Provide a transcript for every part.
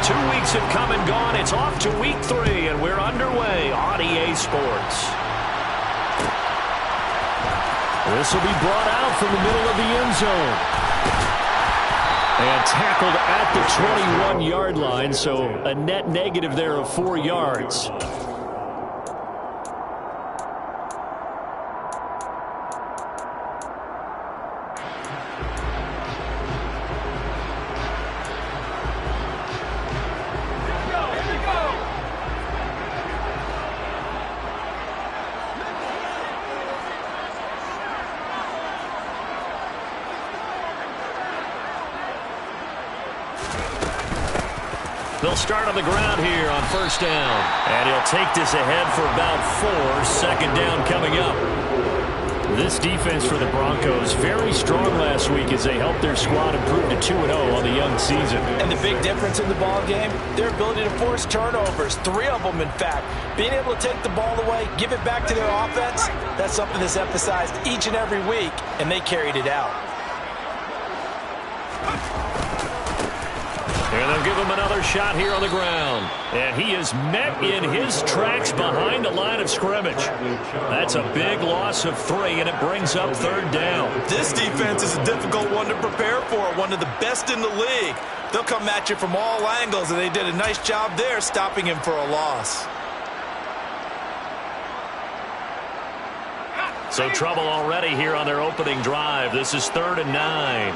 2 weeks have come and gone. It's off to week 3, and we're underway on EA Sports. This will be brought out from the middle of the end zone. And tackled at the 21-yard line, so a net negative there of 4 yards. They'll start on the ground here on first down. And he'll take this ahead for about 4. Second down coming up. This defense for the Broncos, very strong last week as they helped their squad improve to 2-0 on the young season. And the big difference in the ball game, their ability to force turnovers, 3 of them in fact. Being able to take the ball away, give it back to their offense, that's something that's emphasized each and every week, and they carried it out. And they'll give him another shot here on the ground. And he is met in his tracks behind the line of scrimmage. That's a big loss of 3, and it brings up third down. This defense is a difficult one to prepare for, one of the best in the league. They'll come at you from all angles, and they did a nice job there stopping him for a loss. So trouble already here on their opening drive. This is 3rd and 9.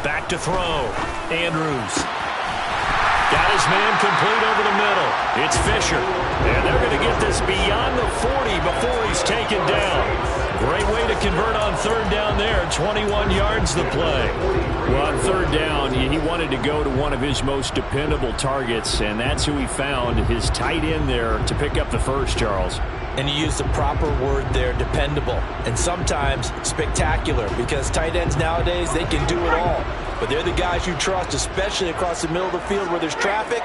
Back to throw. Andrews. Got his man complete over the middle. It's Fisher. And they're going to get this beyond the 40 before he's taken down. Great way to convert on third down there. 21 yards the play. Well, on third down, he wanted to go to one of his most dependable targets, and that's who he found, his tight end there, to pick up the first, Charles. And you use the proper word there, dependable. And sometimes spectacular, because tight ends nowadays, they can do it all. But they're the guys you trust, especially across the middle of the field where there's traffic.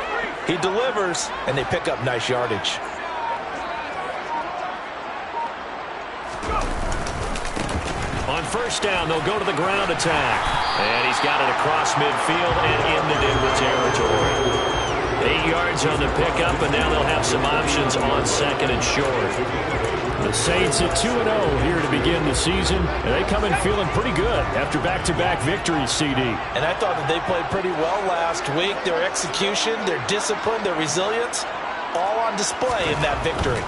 He delivers, and they pick up nice yardage. On first down, they'll go to the ground attack. And he's got it across midfield and into Denver territory. 8 yards on the pickup, and now they'll have some options on second and short. The Saints at 2-0 here to begin the season, and they come in feeling pretty good after back-to-back victories, CD. And I thought that they played pretty well last week. Their execution, their discipline, their resilience, all on display in that victory.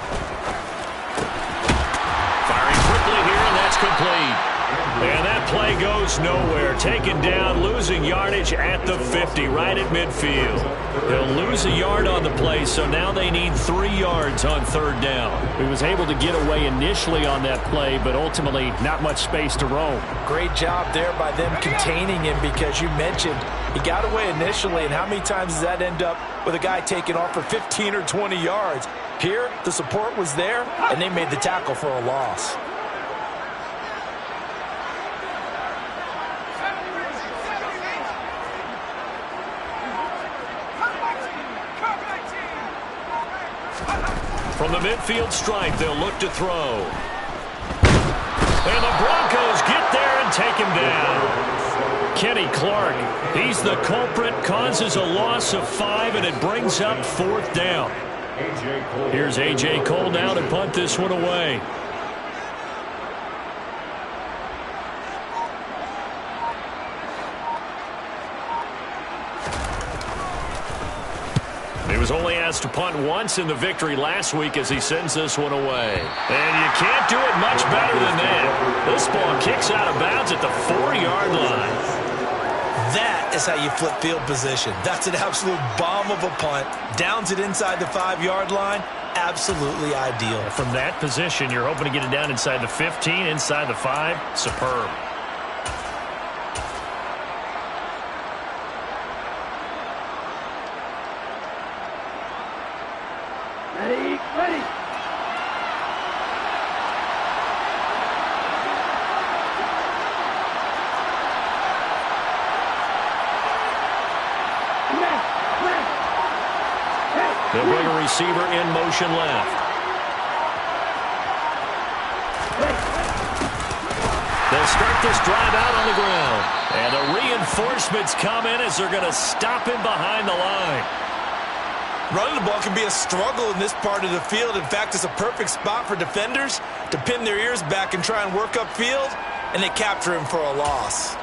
Firing quickly here, and that's complete. And that play goes nowhere. Taken down, losing yardage at the 50, right at midfield. They'll lose a yard on the play, so now they need 3 yards on third down. He was able to get away initially on that play, but ultimately not much space to roam. Great job there by them containing him, because you mentioned he got away initially, and how many times does that end up with a guy taking off for 15 or 20 yards? Here, the support was there, and they made the tackle for a loss. From the midfield stripe, they'll look to throw. And the Broncos get there and take him down. Kenny Clark, he's the culprit, causes a loss of 5, and it brings up 4th down. Here's A.J. Cole now to punt this one away. He was only asked to punt once in the victory last week as he sends this one away. And you can't do it much better than that. This ball kicks out of bounds at the 4-yard line. That is how you flip field position. That's an absolute bomb of a punt. Downs it inside the 5-yard line. Absolutely ideal. From that position, you're hoping to get it down inside the 15, inside the 5. Superb. Ready. They'll bring a receiver in motion left. They'll start this drive out on the ground. And the reinforcements come in as they're going to stop him behind the line. Running the ball can be a struggle in this part of the field. In fact, it's a perfect spot for defenders to pin their ears back and try and work upfield, and they capture him for a loss.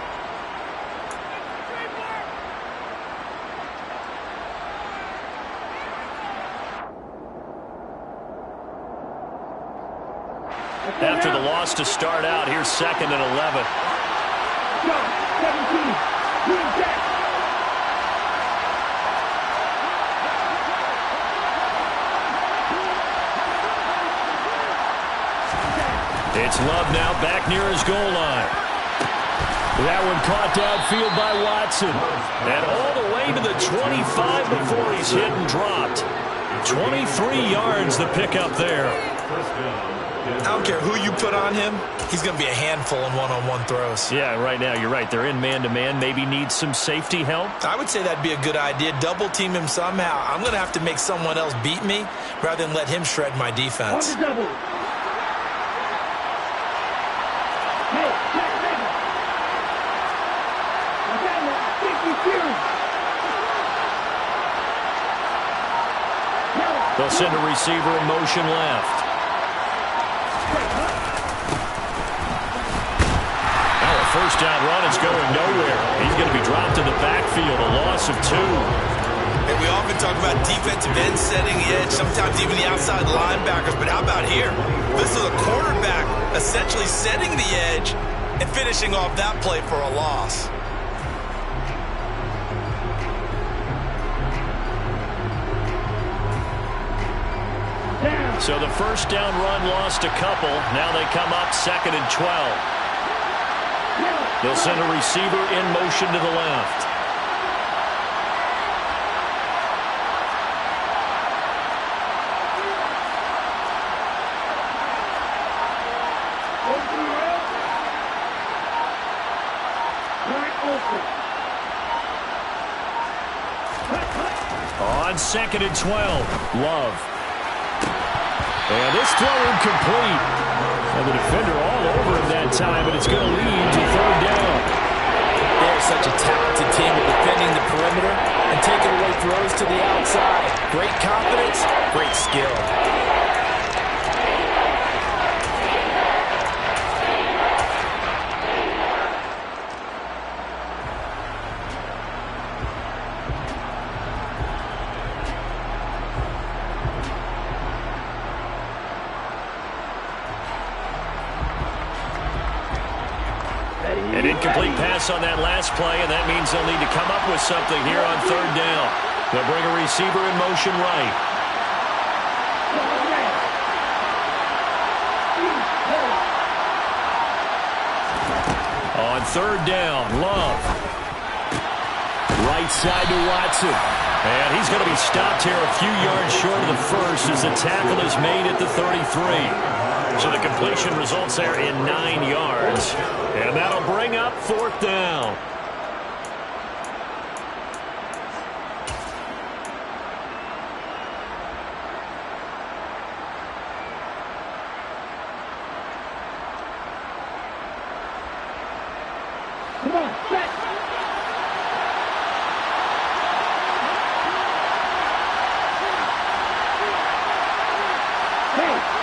After the loss to start out, here's 2nd and 11. 17. Green Jack. It's Love now back near his goal line. That one caught downfield by Watson. And all the way to the 25 before he's hit and dropped. 23 yards the pickup there. I don't care who you put on him. He's going to be a handful in one-on-one throws. Yeah, right now, you're right. They're in man-to-man. Maybe needs some safety help. I would say that'd be a good idea. Double-team him somehow. I'm going to have to make someone else beat me rather than let him shred my defense. On the double. Hey, they'll send a receiver in motion left. First down run is going nowhere. He's going to be dropped in the backfield, a loss of 2. And we often talk about defensive end setting the edge, sometimes even the outside linebackers. But how about here? This is a quarterback essentially setting the edge and finishing off that play for a loss. So the first down run lost a couple. Now they come up 2nd and 12. They'll send a receiver in motion to the left. On 2nd and 12, Love. And this throw incomplete. And the defender all over him that time, but it's going to lead to 3rd down. They're such a talented team at defending the perimeter and taking away throws to the outside. Great confidence, great skill. An incomplete pass on that last play, and that means they'll need to come up with something here on 3rd down. They'll bring a receiver in motion right. On 3rd down, Love. Right side to Watson. And he's going to be stopped here a few yards short of the first as the tackle is made at the 33. So the completion results there in 9 yards. And that'll bring up 4th down. Come on, set.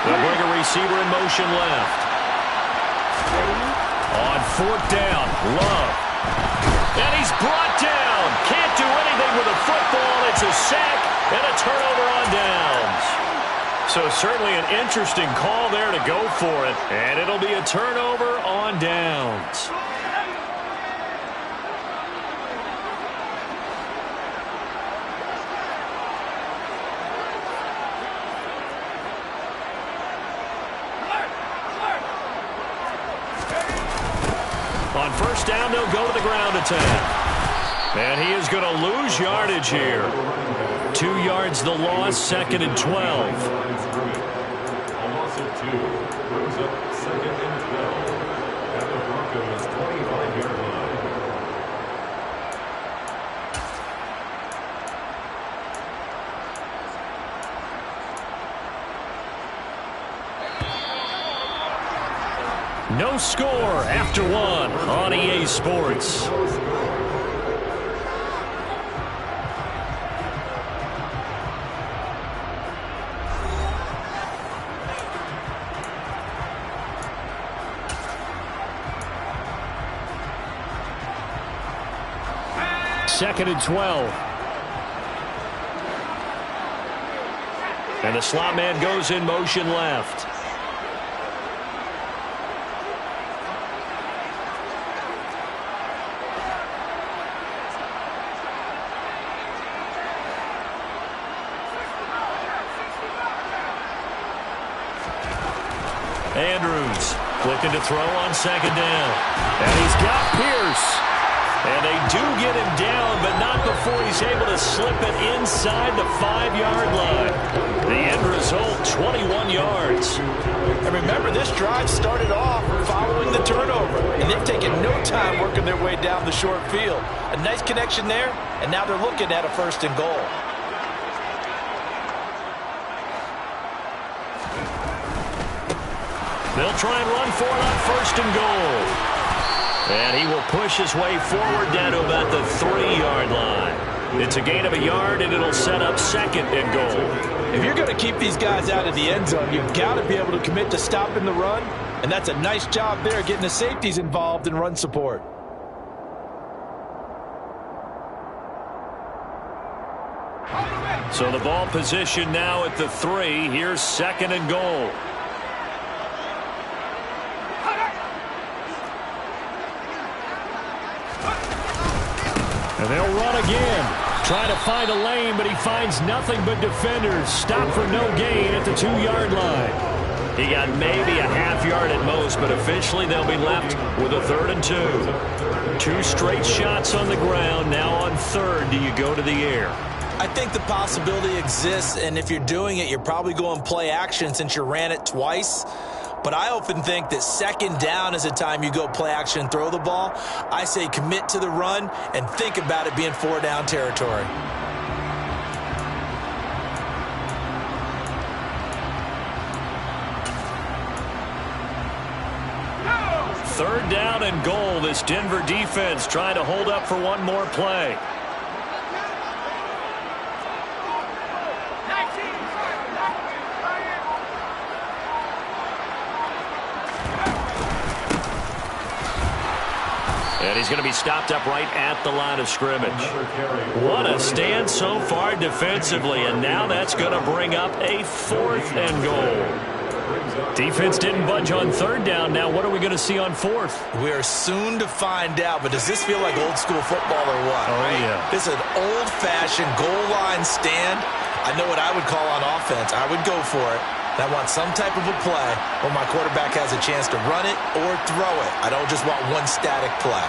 They'll bring a receiver in motion left. On 4th down, Love. And he's brought down. Can't do anything with a football. It's a sack and a turnover on downs. So certainly an interesting call there to go for it. And it'll be a turnover on downs. On 1st down, they'll go to the ground attack. And he is going to lose yardage here. 2 yards the loss, 2nd and 12. A loss of 2. Brings up 2nd and 12 at the Broncos' 25-yard line. No score after one on EA Sports. Second and 12. And the slot man goes in motion left. Andrews looking to throw on second down. And he's got Pierce. And they do get him down, but not before he's able to slip it inside the 5-yard line. The end result, 21 yards. And remember, this drive started off following the turnover, and they've taken no time working their way down the short field. A nice connection there, and now they're looking at a 1st and goal. They'll try and run for it on 1st and goal. And he will push his way forward down to about the 3-yard line. It's a gain of a yard, and it'll set up 2nd and goal. If you're going to keep these guys out of the end zone, you've got to be able to commit to stopping the run, and that's a nice job there getting the safeties involved in run support. So the ball position now at the 3. Here's 2nd and goal. And they'll run again. Trying to find a lane, but he finds nothing but defenders. Stop for no gain at the 2-yard line. He got maybe a half yard at most, but officially they'll be left with a 3rd and 2. 2 straight shots on the ground. Now on 3rd, do you go to the air? I think the possibility exists, and if you're doing it, you're probably going play action since you ran it twice. But I often think that 2nd down is a time you go play action and throw the ball. I say commit to the run and think about it being 4-down territory. Third down and goal. This Denver defense trying to hold up for one more play. And he's going to be stopped up right at the line of scrimmage. What a stand so far defensively, and now that's going to bring up a 4th and goal. Defense didn't budge on 3rd down. Now what are we going to see on 4th? We are soon to find out, but does this feel like old school football or what? Oh, yeah. This is an old-fashioned goal line stand. I know what I would call on offense. I would go for it. I want some type of a play where my quarterback has a chance to run it or throw it. I don't just want one static play.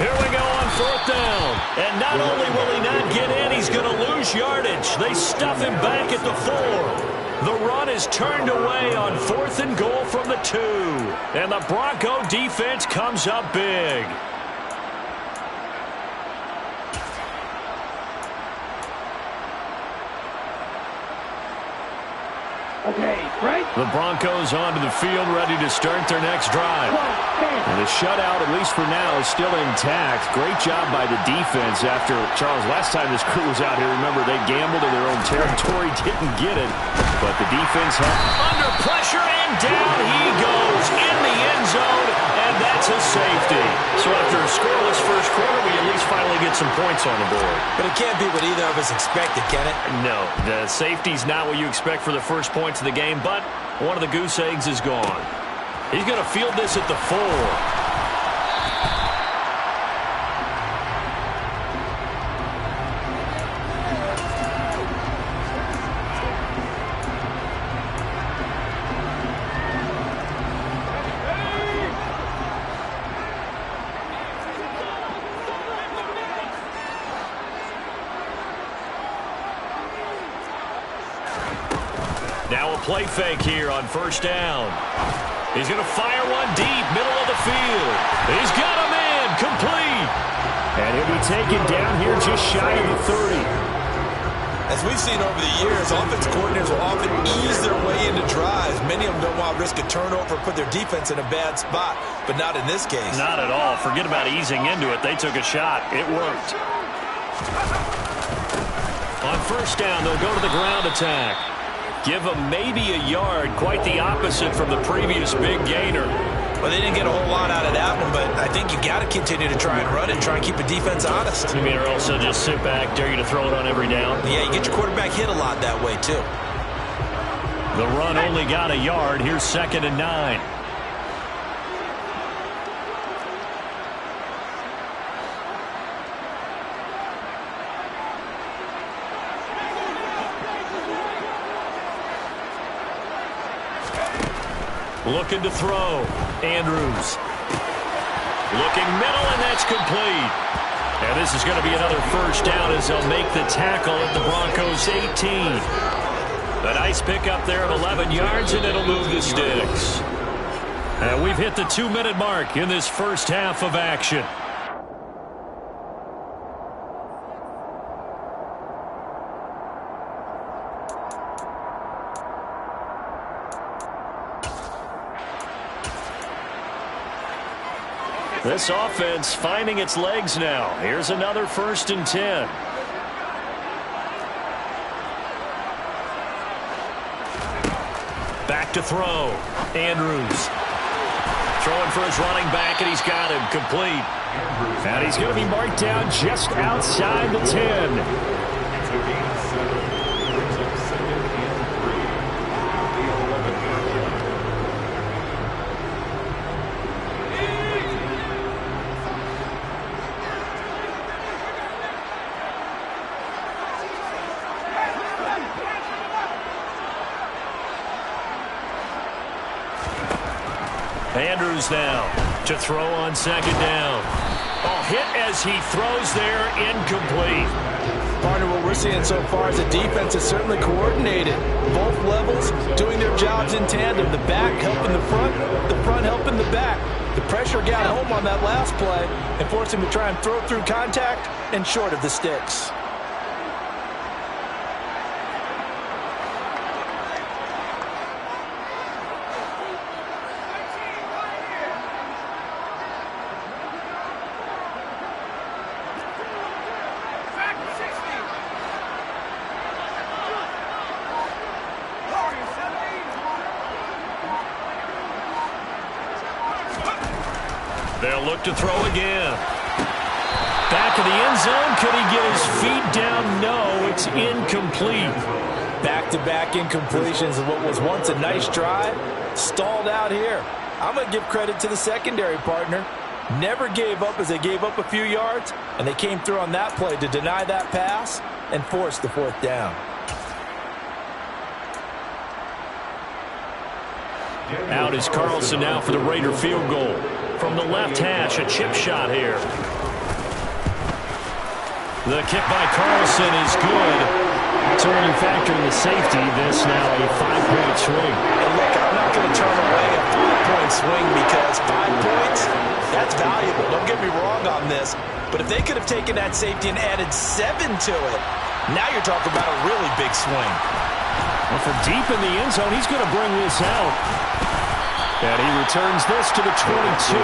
Here we go on 4th down. And not only will he not get in, he's going to lose yardage. They stuff him back at the 4. The run is turned away on 4th and goal from the 2. And the Bronco defense comes up big. Okay, right? The Broncos onto the field, ready to start their next drive. And the shutout, at least for now, is still intact. Great job by the defense after, Charles, last time this crew was out here, remember, they gambled in their own territory, didn't get it. But the defense had under pressure, and down he goes in the end zone, and that's a safety. So after a scoreless first quarter, we at least finally get some points on the board. But it can't be what either of us expected, can it? No, the safety's not what you expect for the first points of the game, but one of the goose eggs is gone. He's going to field this at the 4. Now a play fake here on 1st down. He's going to fire one deep, middle of the field. He's got a man, complete. And he'll be taken down here just shy of the 30. As we've seen over the years, offense coordinators will often ease their way into drives. Many of them don't want to risk a turnover or put their defense in a bad spot, but not in this case. Not at all. Forget about easing into it. They took a shot. It worked. On first down, they'll go to the ground attack. Give them maybe a yard. Quite the opposite from the previous big gainer. Well, they didn't get a whole lot out of that one, but I think you got to continue to try and run it, try and keep the defense honest. You mean or also just sit back, dare you to throw it on every down? Yeah, you get your quarterback hit a lot that way, too. The run only got a yard. Here's 2nd and 9. Looking to throw. Andrews. Looking middle, and that's complete. And this is going to be another first down as they'll make the tackle at the Broncos' 18. A nice pickup there of 11 yards, and it'll move the sticks. And we've hit the 2-minute mark in this first half of action. This offense finding its legs now. Here's another 1st and 10. Back to throw. Andrews. Throwing for his running back, and he's got him complete. And he's going to be marked down just outside the 10. Andrews now to throw on 2nd down. Oh, hit as he throws there, incomplete. Partner, what we're seeing so far is the defense is certainly coordinated. Both levels doing their jobs in tandem. The back helping the front helping the back. The pressure got home on that last play and forced him to try and throw through contact and short of the sticks. They'll look to throw again. Back of the end zone. Could he get his feet down? No, it's incomplete. Back-to-back incompletions of what was once a nice drive. Stalled out here. I'm going to give credit to the secondary partner. Never gave up as they gave up a few yards, and they came through on that play to deny that pass and force the 4th down. Out is Carlson now for the Raider field goal. From the left hash, a chip shot here. The kick by Carlson is good. So when you factor in the safety, this now a 5-point swing. And look, I'm not going to turn away a 5-point swing because 5 points, that's valuable. Don't get me wrong on this. But if they could have taken that safety and added 7 to it, now you're talking about a really big swing. Well, from deep in the end zone, he's going to bring this out. And he returns this to the 22.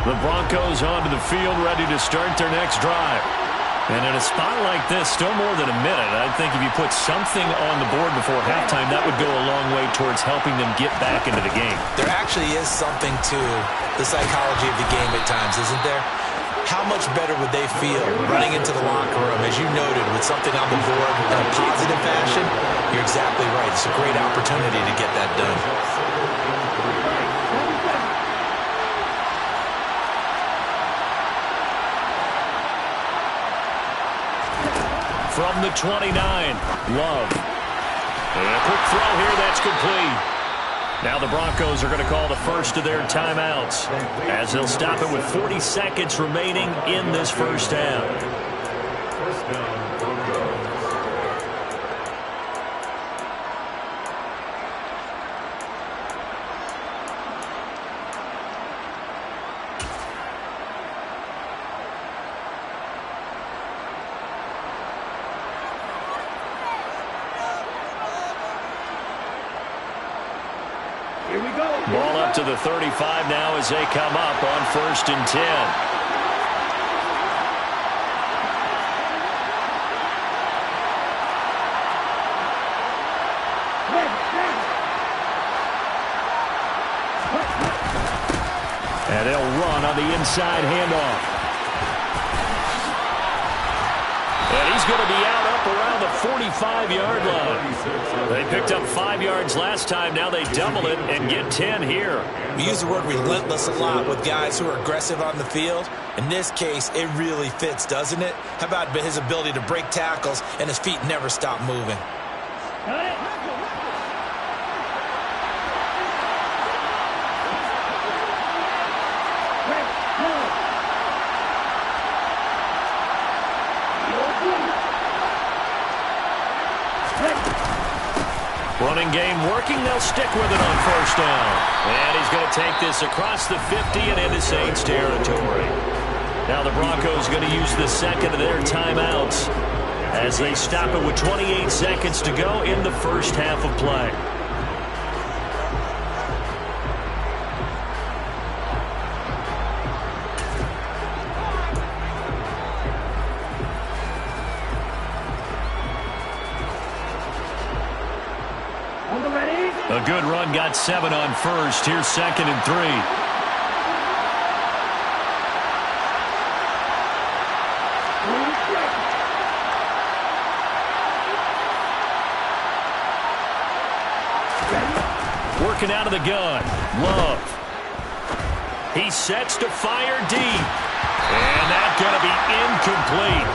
The Broncos onto the field, ready to start their next drive. And in a spot like this, still more than a minute, I think if you put something on the board before halftime, that would go a long way towards helping them get back into the game. There actually is something to the psychology of the game at times, isn't there? How much better would they feel running into the locker room, as you noted, with something on the board in a positive fashion? You're exactly right. It's a great opportunity to get that done. from the 29. Love. And a quick throw here, that's complete. Now the Broncos are going to call the first of their timeouts as they'll stop it with 40 seconds remaining in this first half. First down, Broncos. Here we go. Ball up to the 35 now as they come up on 1st and 10. And they'll run on the inside handoff. And he's going to be out up around the 45-yard line. They picked up 5 yards last time. Now they double it and get 10 here. We use the word relentless a lot with guys who are aggressive on the field. In this case, it really fits, doesn't it? How about his ability to break tackles and his feet never stop moving? Got it. Running game working. They'll stick with it on 1st down. And he's going to take this across the 50 and into Saints territory. Now the Broncos going to use the second of their timeouts as they stop it with 28 seconds to go in the first half of play. A good run, got 7 on 1st. Here's 2nd and 3. Working out of the gun. Love. He sets to fire deep. And that's going to be incomplete.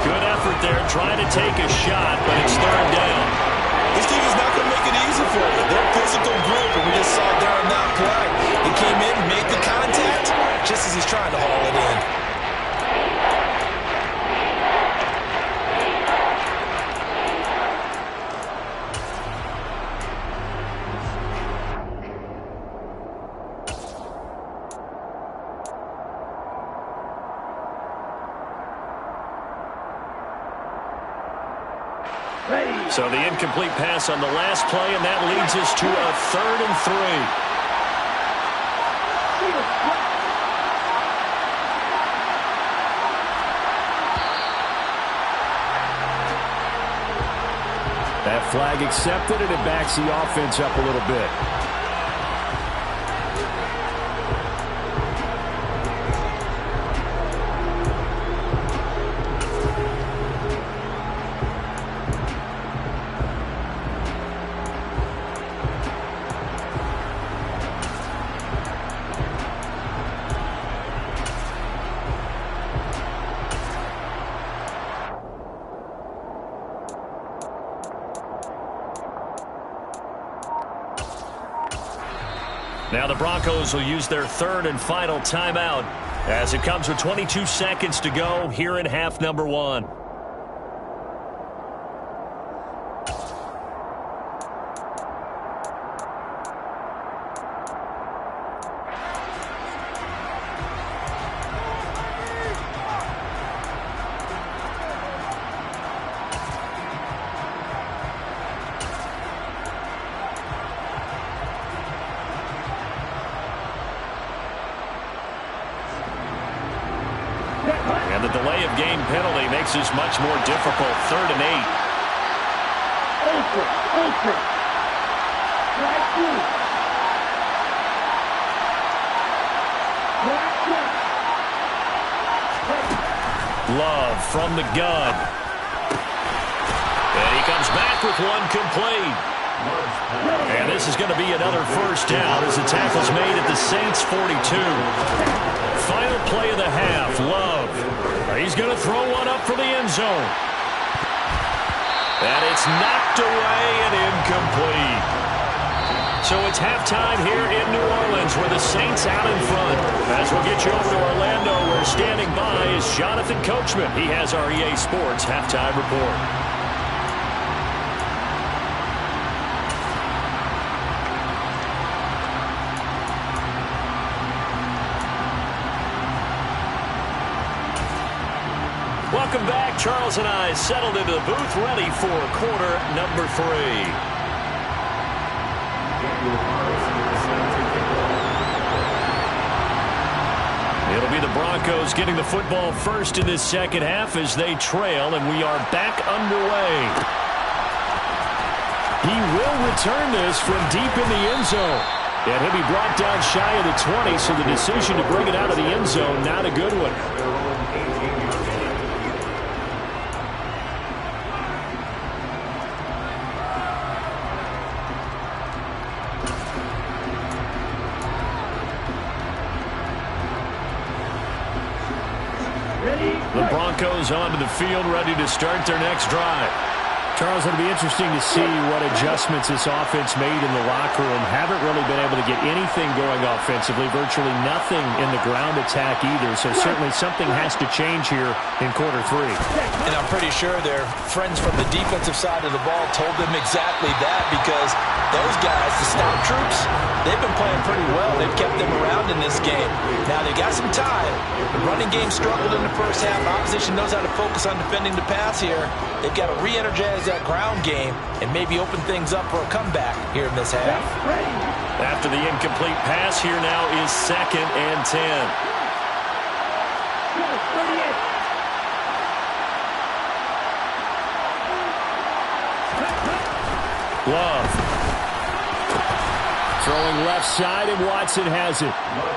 Good effort there trying to take a shot, but it's 3rd down. This team is not going to make it easy for you. They're a physical group, and we just saw it there on that play. He came in, made the contact, just as he's trying to haul it in. So the incomplete pass on the last play, and that leads us to a 3rd and 3. That flag accepted, and it backs the offense up a little bit. Now the Broncos will use their 3rd and final timeout as it comes with 22 seconds to go here in half number 1. And the delay of game penalty makes this much more difficult. 3rd and 8. Ultra. Right through. Love from the gun. And he comes back with one complete. And this is going to be another 1st down as the tackle's made at the Saints 42. Final play of the half. Love. He's going to throw one up for the end zone. And it's knocked away and incomplete. So it's halftime here in New Orleans where the Saints out in front. As we'll get you over to Orlando, where standing by is Jonathan Coachman. He has our EA Sports halftime report. Welcome back. Charles and I settled into the booth, ready for quarter number 3. It'll be the Broncos getting the football first in this second half as they trail, and we are back underway. He will return this from deep in the end zone. And he'll be brought down shy of the 20, so the decision to bring it out of the end zone, not a good one. The Broncos onto the field, ready to start their next drive. Charles, it'll be interesting to see what adjustments this offense made in the locker room. Haven't really been able to get anything going offensively, virtually nothing in the ground attack either. So certainly something has to change here in quarter 3. And I'm pretty sure their friends from the defensive side of the ball told them exactly that, because those guys, the stout troops, they've been playing pretty well. They've kept them around in this game. Now they've got some time. The running game struggled in the first half. Opposition knows how to focus on defending the pass here. They've got to re-energize that ground game and maybe open things up for a comeback here in this half. After the incomplete pass, here now is 2nd and 10. Love. Throwing left side, and Watson has it.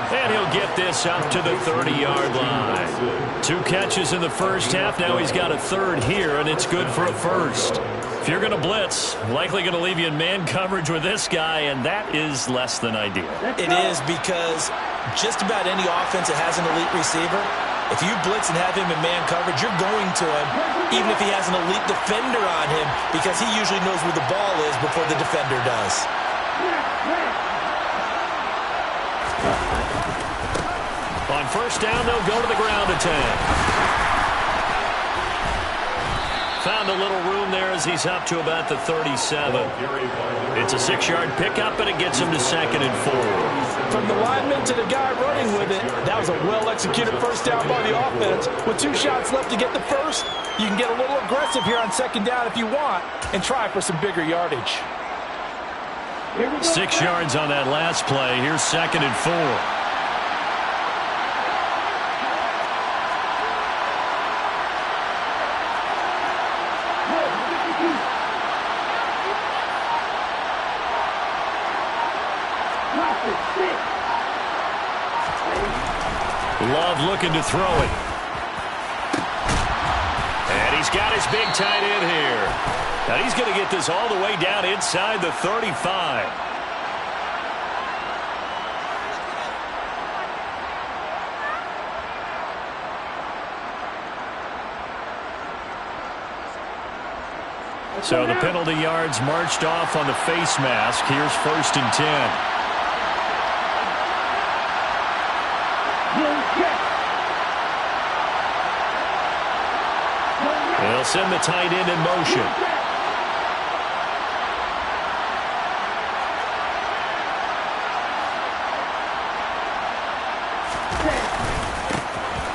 And he'll get this up to the 30-yard line. 2 catches in the first half. Now he's got a third here, and it's good for a first. If you're going to blitz, likely going to leave you in man coverage with this guy, and that is less than ideal. It is, because just about any offense that has an elite receiver, if you blitz and have him in man coverage, you're going to him, even if he has an elite defender on him, because he usually knows where the ball is before the defender does. On first down, they'll go to the ground attack. Found a little room there as he's up to about the 37. It's a 6-yard pickup, and it gets him to 2nd and 4. From the lineman to the guy running with it, that was a well-executed first down by the offense. With 2 shots left to get the first, you can get a little aggressive here on 2nd down if you want and try for some bigger yardage. 6 yards on that last play. Here's 2nd and 4. Love looking to throw it. And he's got his big tight end here. Now he's going to get this all the way down inside the 35. So the penalty yards marched off on the face mask. Here's 1st and 10. They'll send the tight end in motion.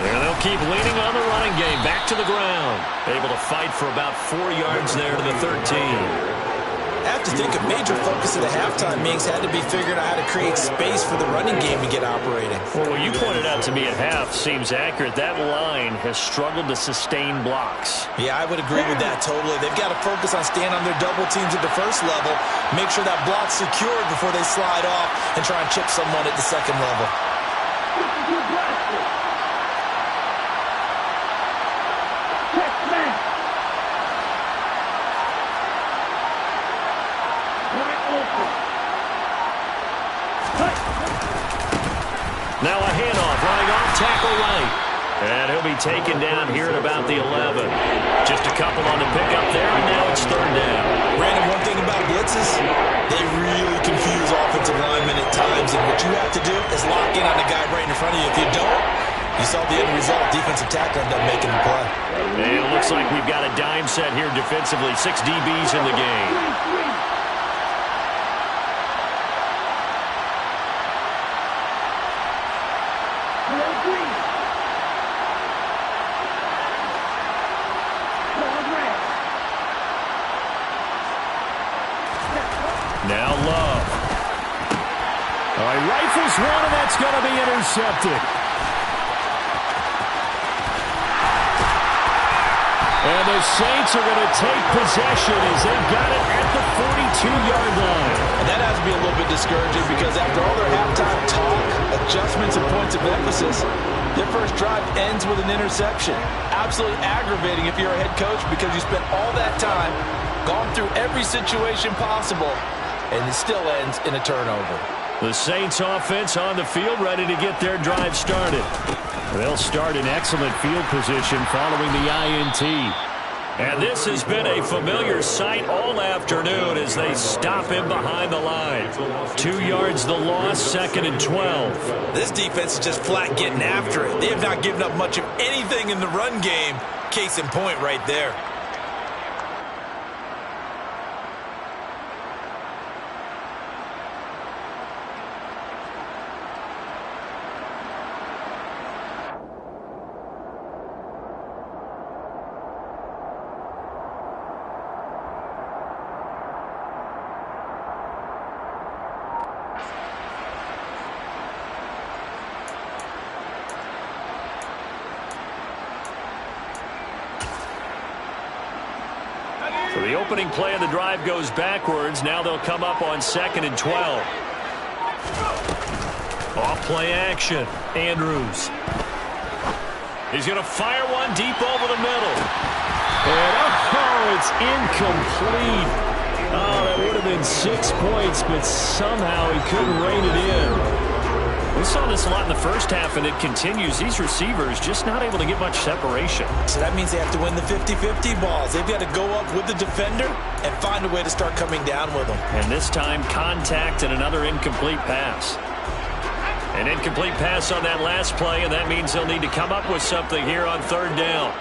And they'll keep leaning on the running game. Back to the ground. Able to fight for about 4 yards there to the 13. I have to think a major focus of the halftime meetings had to be figuring out how to create space for the running game to get operating. Well, what you pointed out to me at half seems accurate. That line has struggled to sustain blocks. Yeah, I would agree with that totally. They've got to focus on staying on their double teams at the first level, make sure that block's secured before they slide off and try and chip someone at the second level. Now a handoff, running off tackle right. And he'll be taken down here at about the 11. Just a couple on the pickup there, and now it's 3rd have to do is lock in on the guy right in front of you. If you don't, you saw the end result. Defensive tackle ended up making the play. And it looks like we've got a dime set here defensively. 6 DBs in the game. Now Love. All right, rifles one, and that's going to be intercepted. And the Saints are going to take possession as they've got it at the 42-yard line. And that has to be a little bit discouraging because after all their halftime talk, adjustments, and points of emphasis, their first drive ends with an interception. Absolutely aggravating if you're a head coach because you spent all that time, gone through every situation possible, and it still ends in a turnover. The Saints offense on the field ready to get their drive started. They'll start in excellent field position following the INT. And this has been a familiar sight all afternoon as they stop him behind the line. 2 yards the loss, 2nd and 12. This defense is just flat getting after it. They have not given up much of anything in the run game. Case in point right there. So the opening play of the drive goes backwards. Now they'll come up on 2nd and 12. Off play action. Andrews. He's going to fire one deep over the middle. And it's incomplete. Oh, that would have been 6 points, but somehow he couldn't rein it in. We saw this a lot in the first half, and it continues. These receivers just not able to get much separation. So that means they have to win the 50-50 balls. They've got to go up with the defender and find a way to start coming down with them. And this time, contact and another incomplete pass. An incomplete pass on that last play, and that means they'll need to come up with something here on 3rd down.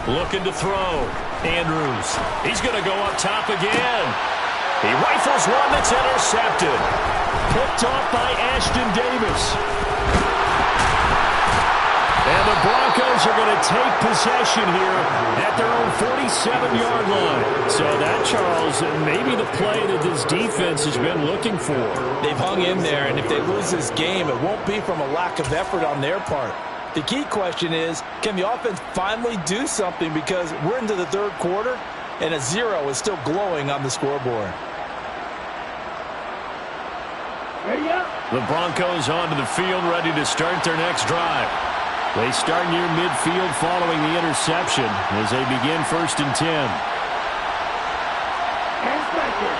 Looking to throw. Andrews. He's going to go up top again. He rifles one that's intercepted. Picked off by Ashton Davis. And the Broncos are going to take possession here at their own 47-yard line. So that, Charles, may be the play that this defense has been looking for. They've hung in there, and if they lose this game, it won't be from a lack of effort on their part. The key question is, can the offense finally do something, because we're into the 3rd quarter and a 0 is still glowing on the scoreboard. Ready up. The Broncos onto the field ready to start their next drive. They start near midfield following the interception as they begin 1st and 10. And second.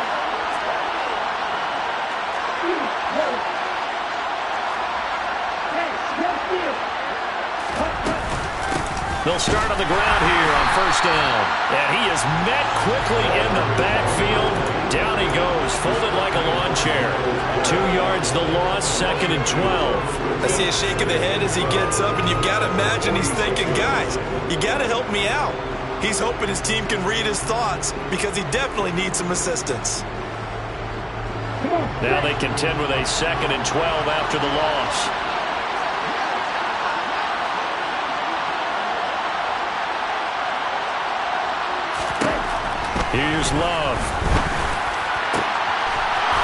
They'll start on the ground here on 1st down. And he is met quickly in the backfield. Down he goes, folded like a lawn chair. 2 yards the loss, 2nd and 12. I see a shake of the head as he gets up, and you've got to imagine he's thinking, guys, you got to help me out. He's hoping his team can read his thoughts because he definitely needs some assistance. Now they contend with a 2nd and 12 after the loss. Here's Love.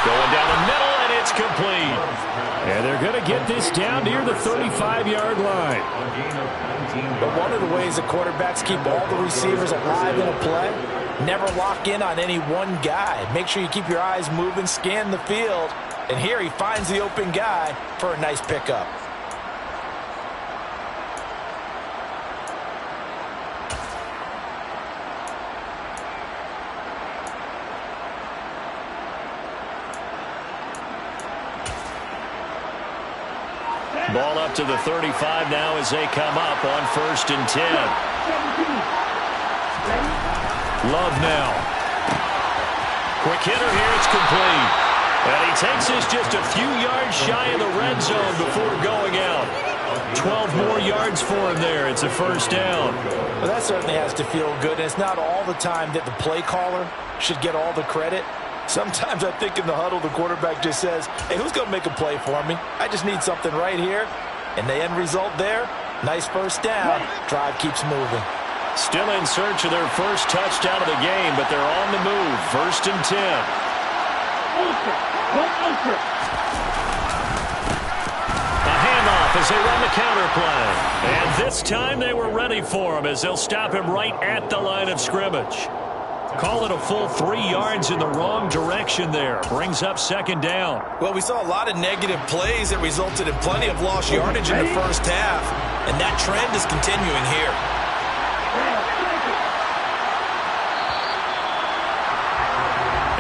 Going down the middle, and it's complete. And they're going to get this down near the 35-yard line. But one of the ways the quarterbacks keep all the receivers alive in a play, never lock in on any one guy. Make sure you keep your eyes moving, scan the field. And here he finds the open guy for a nice pickup. Ball up to the 35 now as they come up on 1st and 10. Love now. Quick hitter here. It's complete. And he takes this just a few yards shy of the red zone before going out. 12 more yards for him there. It's a 1st down. Well, that certainly has to feel good. And it's not all the time that the play caller should get all the credit. Sometimes I think in the huddle, the quarterback just says, hey, who's going to make a play for me? I just need something right here. And the end result there, nice 1st down. Drive keeps moving. Still in search of their first touchdown of the game, but they're on the move. 1st and 10. A handoff as they run the counter play. And this time they were ready for him as they'll stop him right at the line of scrimmage. Call it a full 3 yards in the wrong direction there. Brings up 2nd down. Well, we saw a lot of negative plays that resulted in plenty of lost yardage in the first half. And that trend is continuing here.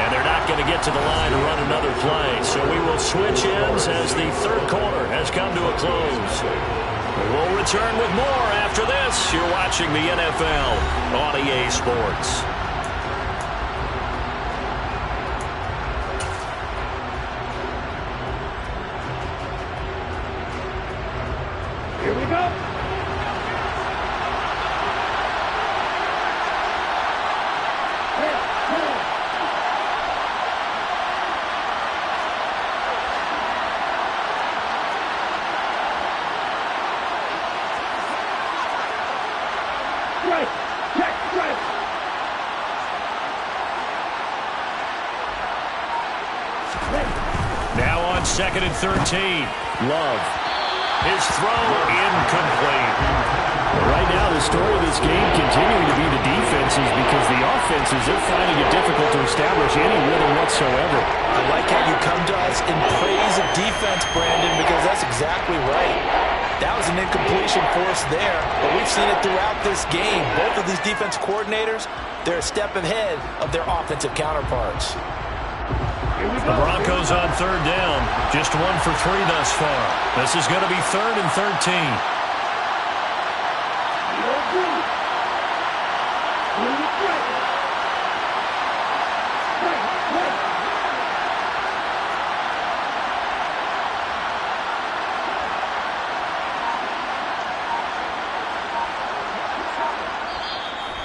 And they're not going to get to the line to run another play. So we will switch ends as the 3rd quarter has come to a close. We'll return with more after this. You're watching the NFL on EA Sports. Here we go. Right. Check. Right. Now on 2nd and 13. Love. His throw incomplete. Right now, the story of this game continuing to be the defenses because the offenses, they're finding it difficult to establish any rhythm whatsoever. I like how you come to us in praise of defense, Brandon, because that's exactly right. That was an incompletion for us there, but we've seen it throughout this game. Both of these defense coordinators, they're a step ahead of their offensive counterparts. The Broncos on 3rd down. Just 1 for 3 thus far. This is going to be 3rd and 13.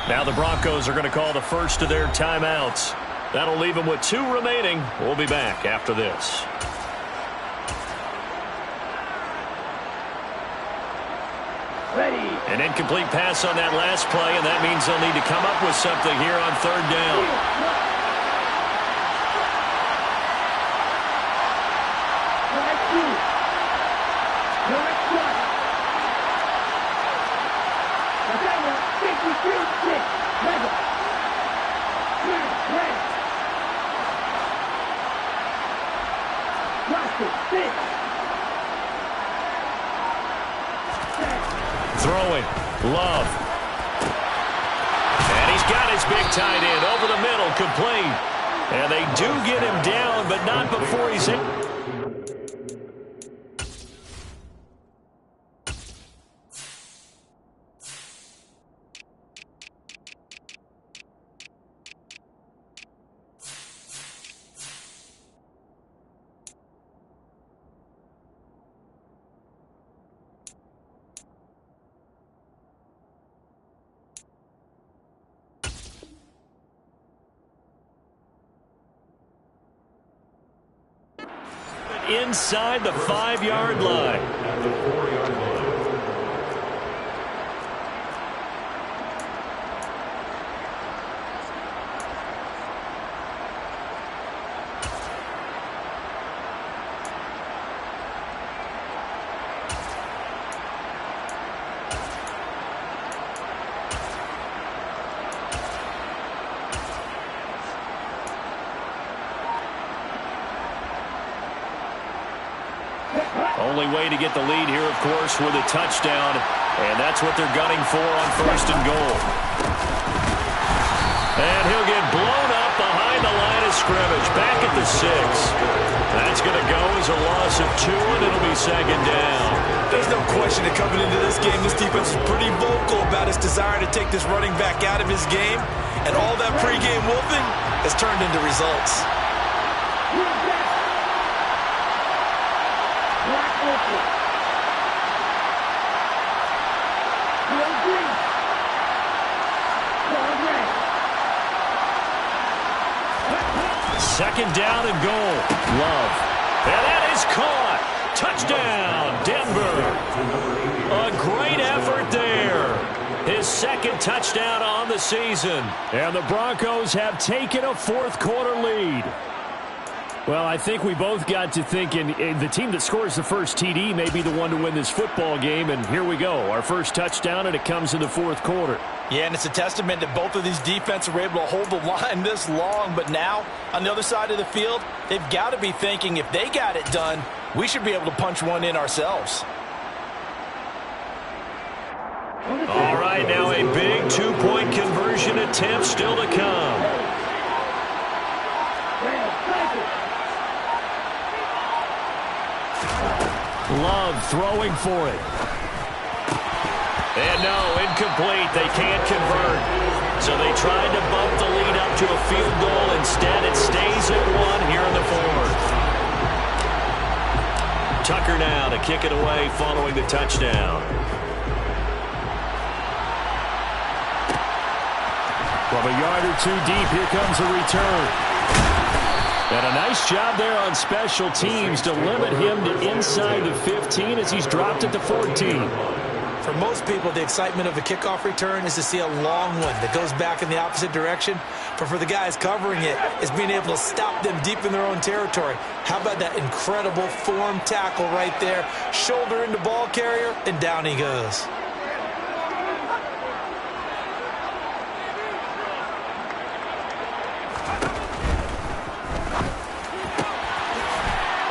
Now the Broncos are going to call the first of their timeouts. That'll leave them with 2 remaining. We'll be back after this. Ready. An incomplete pass on that last play, and that means they'll need to come up with something here on 3rd down. Throwing. Love. And he's got his big tight end over the middle, complete. And they do get him down, but not before he's in. Inside the 5-yard line. At the 4-yard line. Only way to get the lead here, of course, with a touchdown. And that's what they're gunning for on 1st and goal. And he'll get blown up behind the line of scrimmage. Back at the 6. That's going to go as a loss of 2, and it'll be 2nd down. question that coming into this game, this defense is pretty vocal about its desire to take this running back out of his game. And all that pregame wolfing has turned into results. Second down and goal. Love. And that is caught. Touchdown, Denver. A great effort there. His second touchdown on the season. And the Broncos have taken a fourth-quarter lead. Well, I think we both got to thinking the team that scores the first TD may be the one to win this football game, and here we go. Our first touchdown, and it comes in the fourth quarter. Yeah, and it's a testament that both of these defenses were able to hold the line this long, but now, on the other side of the field, they've got to be thinking if they got it done, we should be able to punch one in ourselves. All right, now a big two-point conversion attempt still to come. Love throwing for it. And no, incomplete. They can't convert. So they tried to bump the lead up to a field goal. Instead, it stays at one here in the fourth. Tucker now to kick it away following the touchdown. From a yard or two deep, here comes a return. And a nice job there on special teams to limit him to inside the 15 as he's dropped at the 14. For most people, the excitement of a kickoff return is to see a long one that goes back in the opposite direction. But for the guys covering it, it's being able to stop them deep in their own territory. How about that incredible form tackle right there? Shoulder into ball carrier, and down he goes.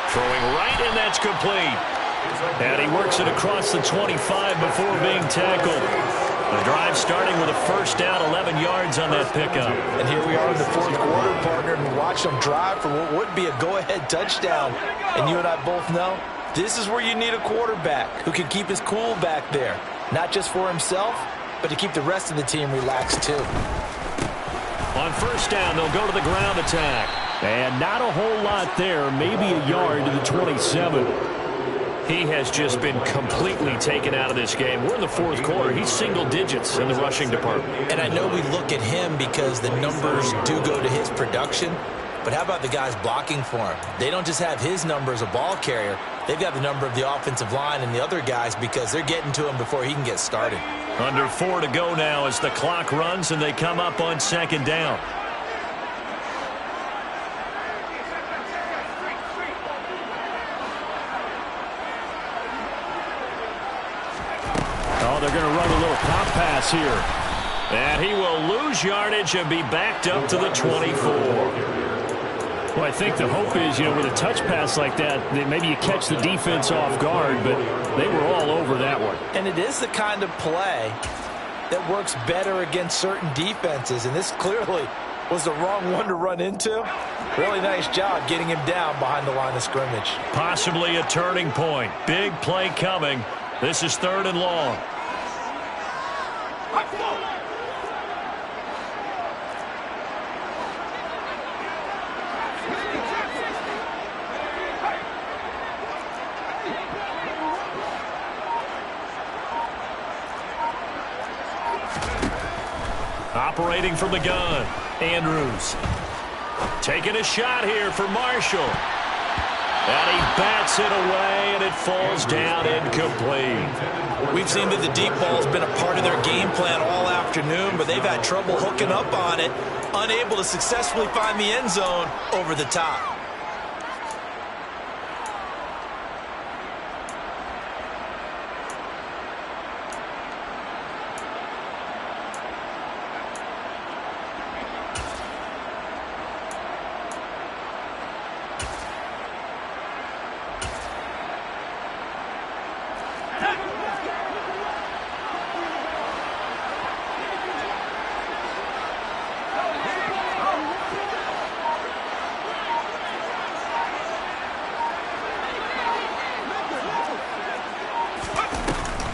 Throwing right, and that's complete. And he works it across the 25 before being tackled. The drive starting with a first down, 11 yards on that pickup. And here we are in the fourth quarter, partner, and we watch them drive for what would be a go-ahead touchdown. And you and I both know this is where you need a quarterback who can keep his cool back there. Not just for himself, but to keep the rest of the team relaxed too. On first down, they'll go to the ground attack. And not a whole lot there, maybe a yard to the 27. He has just been completely taken out of this game. We're in the fourth quarter. He's single digits in the rushing department. And I know we look at him because the numbers do go to his production. But how about the guys blocking for him? They don't just have his number as a ball carrier. They've got the number of the offensive line and the other guys because they're getting to him before he can get started. Under 4 to go now as the clock runs and they come up on second down. Oh, they're going to run a little pop pass here. And he will lose yardage and be backed up to the 24. Well, I think the hope is, with a touch pass like that, maybe you catch the defense off guard, but they were all over that one. And it is the kind of play that works better against certain defenses, and this clearly was the wrong one to run into. Really nice job getting him down behind the line of scrimmage. Possibly a turning point. Big play coming. This is 3rd and long. Operating from the gun, Andrews. Taking a shot here for Marshall. And he bats it away, and it falls down incomplete. We've seen that the deep ball's been a part of their game plan all afternoon, but they've had trouble hooking up on it, unable to successfully find the end zone over the top.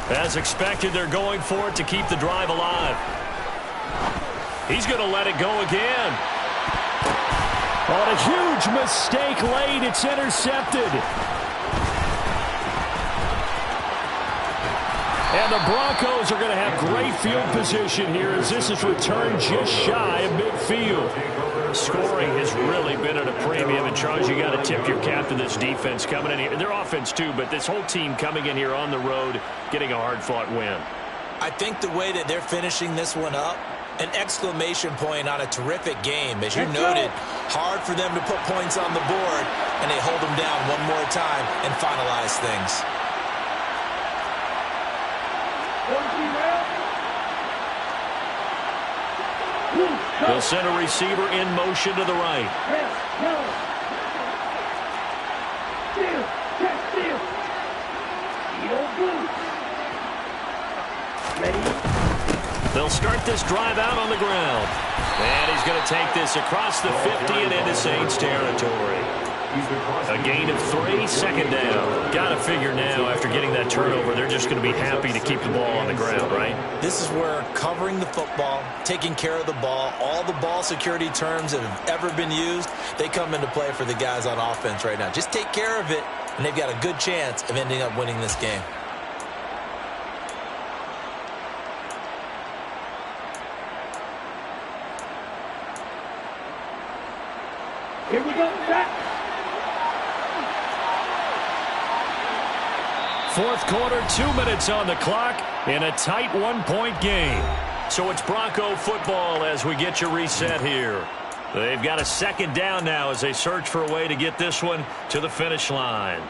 As expected, they're going for it to keep the drive alive. He's going to let it go again. On a huge mistake late, it's intercepted. And the Broncos are going to have great field position here as this is returned just shy of midfield. Scoring has really been at a premium. And, Charles, you got to tip your cap to this defense coming in here. Their offense, too, but this whole team coming in here on the road, getting a hard-fought win. I think the way that they're finishing this one up, an exclamation point on a terrific game. As you noted, hard for them to put points on the board, and they hold them down one more time and finalize things. They'll send a receiver in motion to the right. They'll start this drive out on the ground. And he's going to take this across the 50 and into Saints territory. A gain of 3, second down. Got to figure now, after getting that turnover, they're just going to be happy to keep the ball on the ground, right? This is where covering the football, taking care of the ball, all the ball security terms that have ever been used, they come into play for the guys on offense right now. Just take care of it, and they've got a good chance of ending up winning this game. Here we go, back. Fourth quarter, 2 minutes on the clock in a tight one-point game. So it's Bronco football as we get you reset here. They've got a second down now as they search for a way to get this one to the finish line.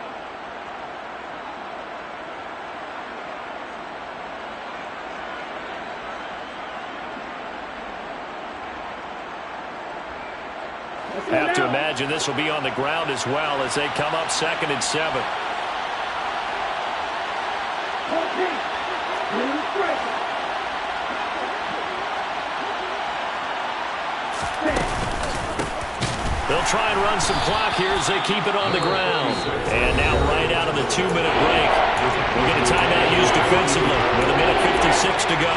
Have to imagine this will be on the ground as well as they come up 2nd and 7. They'll try and run some clock here as they keep it on the ground. And now right out of the 2-minute break, we'll get a timeout used defensively with 1:56 to go.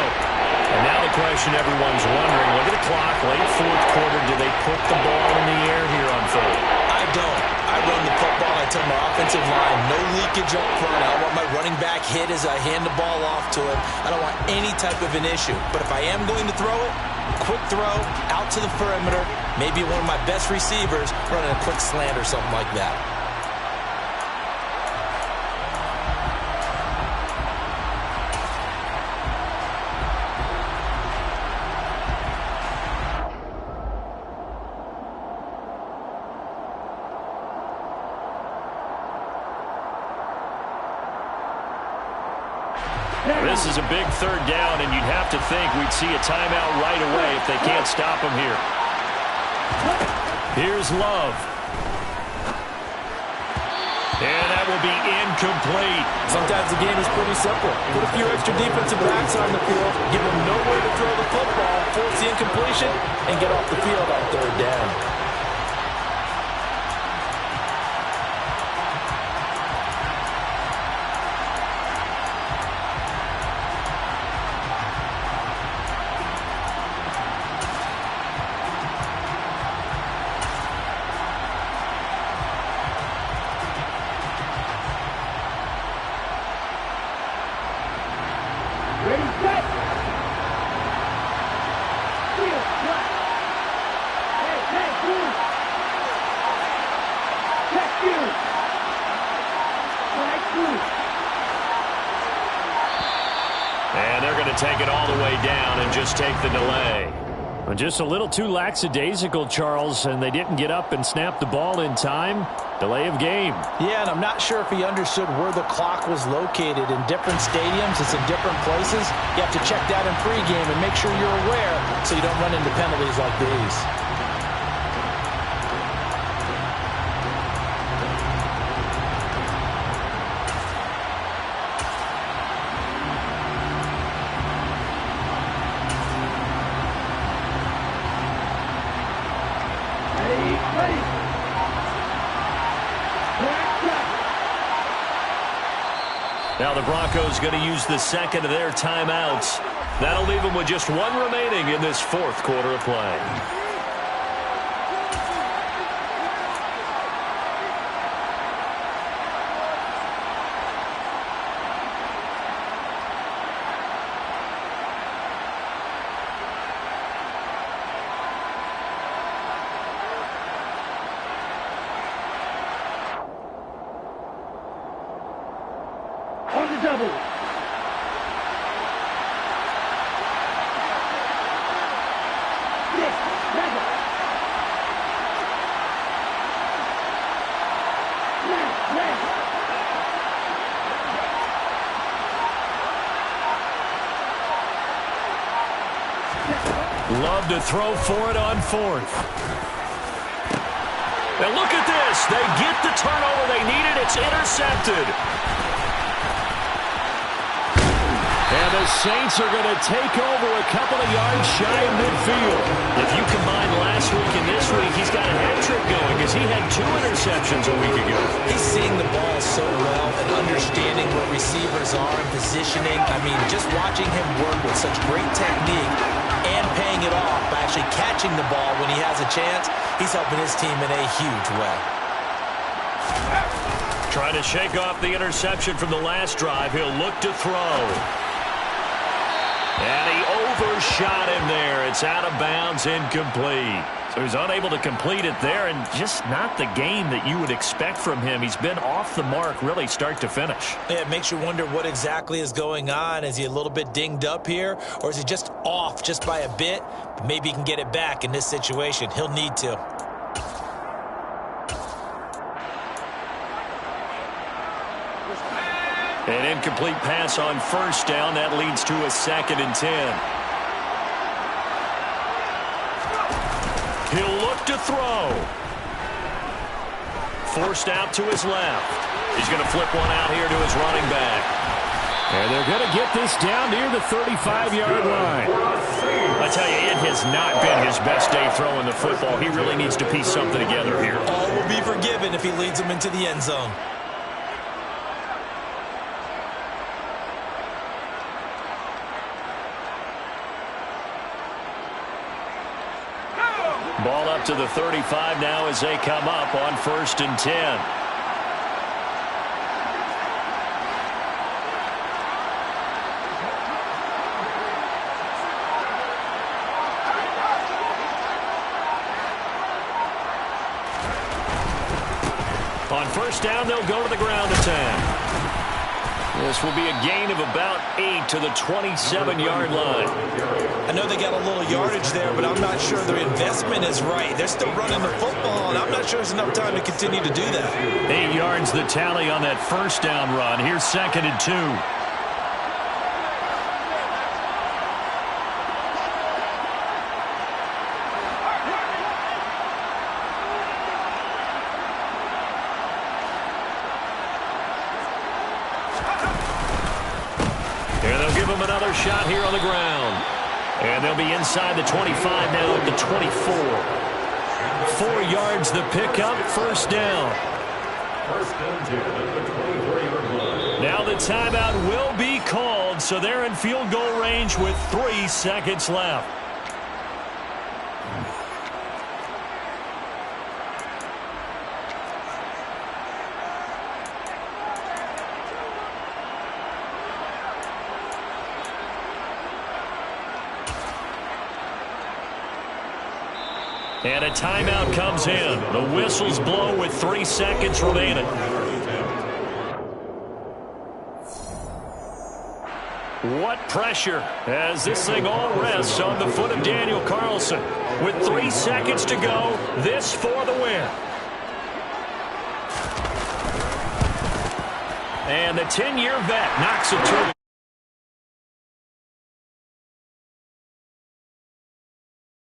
And now the question everyone's wondering, look at the clock, late fourth quarter, do they put the ball in the air here on third? I don't. I run the football. I tell my offensive line, no leakage up front. I don't want my running back hit as I hand the ball off to him. I don't want any type of an issue. But if I am going to throw it, quick throw, out to the perimeter, maybe one of my best receivers running a quick slant or something like that. This is a big third down, and you'd have to think we'd see a timeout right away if they can't stop him here. Here's Love. And that will be incomplete. Sometimes the game is pretty simple. Put a few extra defensive backs on the field, give them nowhere to throw the football, force the incompletion, and get off the field on third down. And they're going to take it all the way down and just take the delay. Just a little too lackadaisical, Charles, and they didn't get up and snap the ball in time. Delay of game. Yeah, and I'm not sure if he understood where the clock was located. In different stadiums, it's in different places. You have to check that in pregame and make sure you're aware so you don't run into penalties like these. Now the Broncos going to use the second of their timeouts. That'll leave them with just one remaining in this fourth quarter of play. On the double. Love to throw for it on fourth. And look at this. They get the turnover they needed. It's intercepted. And the Saints are going to take over a couple of yards shy of midfield. If you combine last week and this week, he's got a hat trick going because he had 2 interceptions a week ago. He's seeing the ball so well and understanding where receivers are and positioning. I mean, just watching him work with such great technique and paying it off by actually catching the ball when he has a chance, he's helping his team in a huge way. Trying to shake off the interception from the last drive. He'll look to throw. And he overshot him there. It's out of bounds, incomplete. So he's unable to complete it there, and just not the game that you would expect from him. He's been off the mark really start to finish. Yeah, it makes you wonder what exactly is going on. Is he a little bit dinged up here, or is he just off just by a bit? Maybe he can get it back in this situation. He'll need to. An incomplete pass on first down. That leads to a 2nd and 10. He'll look to throw. Forced out to his left. He's going to flip one out here to his running back. And they're going to get this down near the 35-yard line. I tell you, it has not been his best day throwing the football. He really needs to piece something together here. All will be forgiven if he leads them into the end zone. Ball up to the 35 now as they come up on 1st and 10. On 1st down, they'll go to the ground attack. This will be a gain of about 8 to the 27-yard line. I know they got a little yardage there, but I'm not sure their investment is right. They're still running the football, and I'm not sure there's enough time to continue to do that. 8 yards the tally on that 1st down run. Here's 2nd and 2. Another shot here on the ground. And they'll be inside the 25 now at the 24. 4 yards the pickup, 1st down. Now the timeout will be called, so they're in field goal range with 3 seconds left. And a timeout comes in. The whistles blow with 3 seconds remaining. What pressure as this thing all rests on the foot of Daniel Carlson. With 3 seconds to go, this for the win. And the 10-year vet knocks it through.